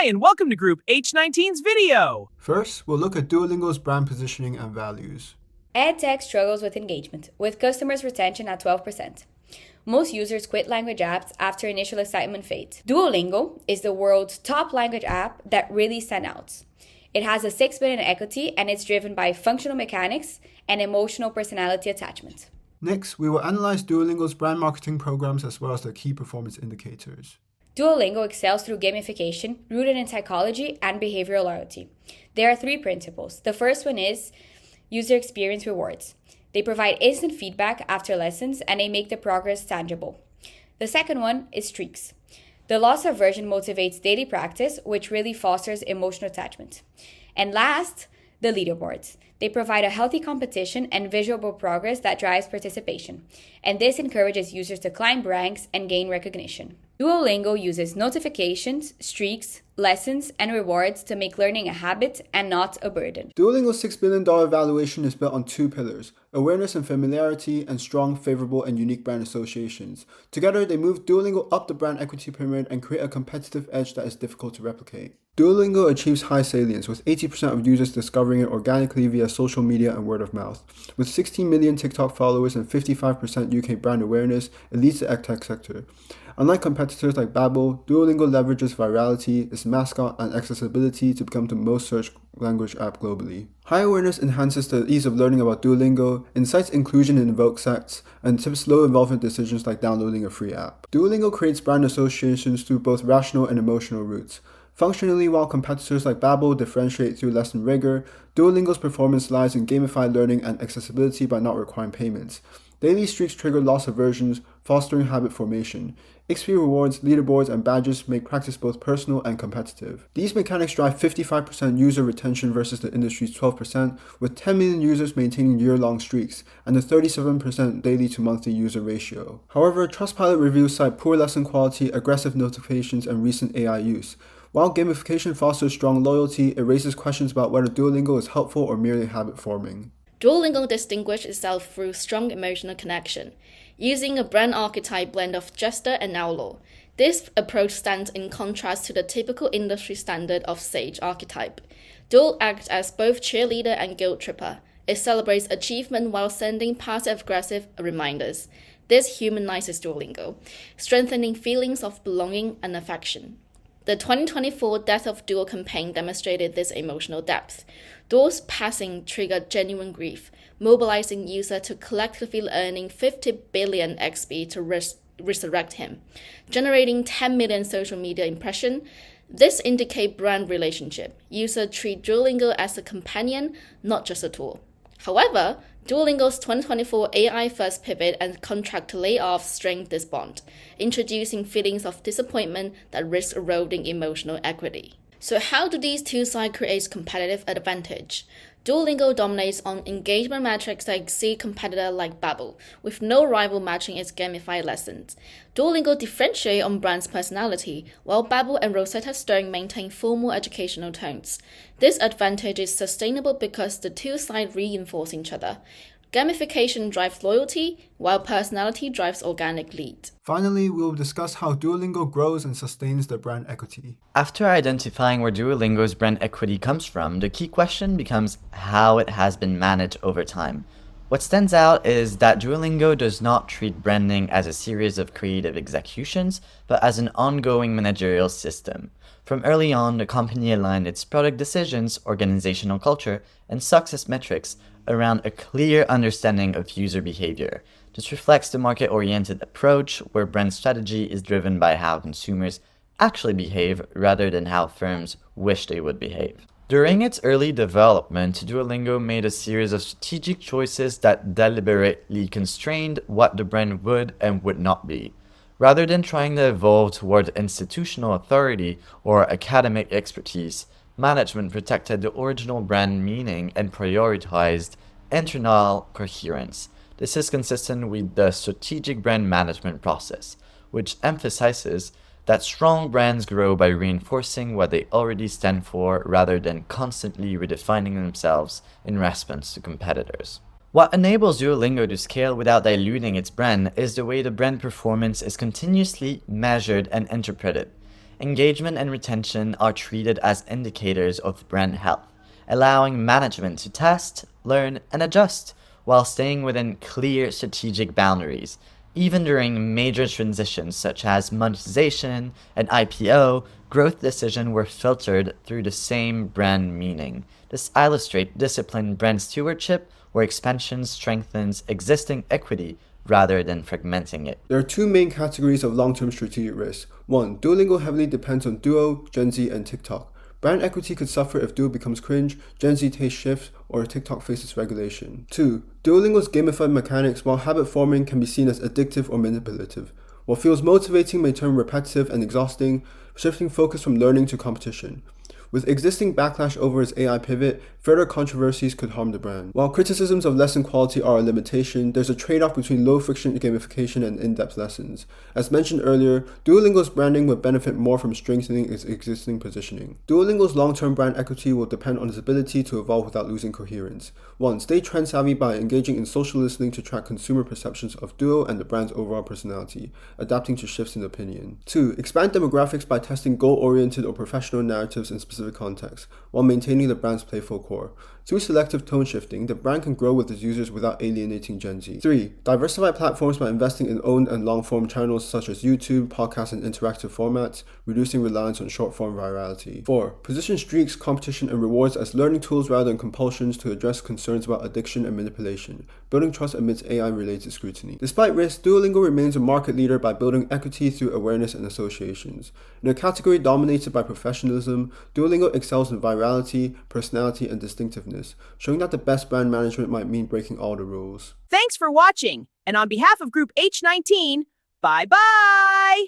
and welcome to Group H19's video! First, we'll look at Duolingo's brand positioning and values. EdTech struggles with engagement, with customers' retention at 12%. Most users quit language apps after initial excitement fades. Duolingo is the world's top language app that really stands out. It has a $6 billion equity and it's driven by functional mechanics and emotional personality attachment. Next, we will analyze Duolingo's brand marketing programs as well as their key performance indicators. Duolingo excels through gamification, rooted in psychology and behavioral loyalty. There are 3 principles. The first one is user experience rewards. They provide instant feedback after lessons and they make the progress tangible. The second one is streaks. The loss aversion motivates daily practice, which really fosters emotional attachment. And last, the leaderboards. They provide a healthy competition and visual progress that drives participation. And this encourages users to climb ranks and gain recognition. Duolingo uses notifications, streaks, lessons, and rewards to make learning a habit and not a burden. Duolingo's $6 billion valuation is built on 2 pillars: awareness and familiarity, and strong, favorable, and unique brand associations. Together, they move Duolingo up the brand equity pyramid and create a competitive edge that is difficult to replicate. Duolingo achieves high salience, with 80% of users discovering it organically via social media and word of mouth. With 16 million TikTok followers and 55% UK brand awareness, it leads the EdTech sector. Unlike competitors like Babbel, Duolingo leverages virality, its mascot, and accessibility to become the most searched language app globally. High awareness enhances the ease of learning about Duolingo, incites inclusion in vote sects, and tips low involvement decisions like downloading a free app. Duolingo creates brand associations through both rational and emotional routes. Functionally, while competitors like Babbel differentiate through lesson rigor, Duolingo's performance lies in gamified learning and accessibility by not requiring payments. Daily streaks trigger loss aversions, fostering habit formation. XP rewards, leaderboards, and badges make practice both personal and competitive. These mechanics drive 55% user retention versus the industry's 12%, with 10 million users maintaining year-long streaks, and a 37% daily to monthly user ratio. However, Trustpilot reviews cite poor lesson quality, aggressive notifications, and recent AI use. While gamification fosters strong loyalty, it raises questions about whether Duolingo is helpful or merely habit-forming. Duolingo distinguishes itself through strong emotional connection, using a brand archetype blend of jester and outlaw. This approach stands in contrast to the typical industry standard of sage archetype. Duo acts as both cheerleader and guilt tripper. It celebrates achievement while sending passive-aggressive reminders. This humanizes Duolingo, strengthening feelings of belonging and affection. The 2024 Death of Duo campaign demonstrated this emotional depth. Duo's passing triggered genuine grief, mobilizing users to collectively earning 50 billion XP to resurrect him, generating 10 million social media impressions. This indicates brand relationship. Users treat Duolingo as a companion, not just a tool. However, Duolingo's 2024 AI-first pivot and contract layoffs strained this bond, introducing feelings of disappointment that risk eroding emotional equity. So how do these two sides create competitive advantage? Duolingo dominates on engagement metrics that exceed competitors like Babbel, with no rival matching its gamified lessons. Duolingo differentiates on brand's personality, while Babbel and Rosetta Stone maintain formal educational tones. This advantage is sustainable because the two sides reinforce each other. Gamification drives loyalty, while personality drives organic lead. Finally, we will discuss how Duolingo grows and sustains their brand equity. After identifying where Duolingo's brand equity comes from, the key question becomes how it has been managed over time. What stands out is that Duolingo does not treat branding as a series of creative executions, but as an ongoing managerial system. From early on, the company aligned its product decisions, organizational culture, and success metrics around a clear understanding of user behavior. This reflects the market-oriented approach, where brand strategy is driven by how consumers actually behave rather than how firms wish they would behave. During its early development, Duolingo made a series of strategic choices that deliberately constrained what the brand would and would not be. Rather than trying to evolve toward institutional authority or academic expertise, management protected the original brand meaning and prioritized internal coherence. This is consistent with the strategic brand management process, which emphasizes that strong brands grow by reinforcing what they already stand for rather than constantly redefining themselves in response to competitors. What enables Duolingo to scale without diluting its brand is the way the brand performance is continuously measured and interpreted. Engagement and retention are treated as indicators of brand health, allowing management to test, learn, and adjust while staying within clear strategic boundaries. Even during major transitions such as monetization and IPO, growth decisions were filtered through the same brand meaning. This illustrates disciplined brand stewardship where expansion strengthens existing equity rather than fragmenting it. There are two main categories of long-term strategic risk. One, Duolingo heavily depends on Duo, Gen Z, and TikTok. Brand equity could suffer if Duo becomes cringe, Gen Z taste shifts, or TikTok faces regulation. 2. Duolingo's gamified mechanics, while habit forming, can be seen as addictive or manipulative. What feels motivating may turn repetitive and exhausting, shifting focus from learning to competition. With existing backlash over its AI pivot, further controversies could harm the brand. While criticisms of lesson quality are a limitation, there's a trade-off between low-friction gamification and in-depth lessons. As mentioned earlier, Duolingo's branding would benefit more from strengthening its existing positioning. Duolingo's long-term brand equity will depend on its ability to evolve without losing coherence. 1. Stay trend-savvy by engaging in social listening to track consumer perceptions of Duo and the brand's overall personality, adapting to shifts in opinion. 2. Expand demographics by testing goal-oriented or professional narratives in specific contexts, while maintaining the brand's playful core. Through selective tone shifting, the brand can grow with its users without alienating Gen Z. 3. Diversify platforms by investing in owned and long-form channels such as YouTube, podcasts, and interactive formats, reducing reliance on short-form virality. 4. Position streaks, competition, and rewards as learning tools rather than compulsions to address concerns about addiction and manipulation, building trust amidst AI-related scrutiny. Despite risk, Duolingo remains a market leader by building equity through awareness and associations. In a category dominated by professionalism, Duolingo excels in virality, personality, and distinctiveness, showing that the best brand management might mean breaking all the rules. Thanks for watching, and on behalf of Group H19, bye-bye!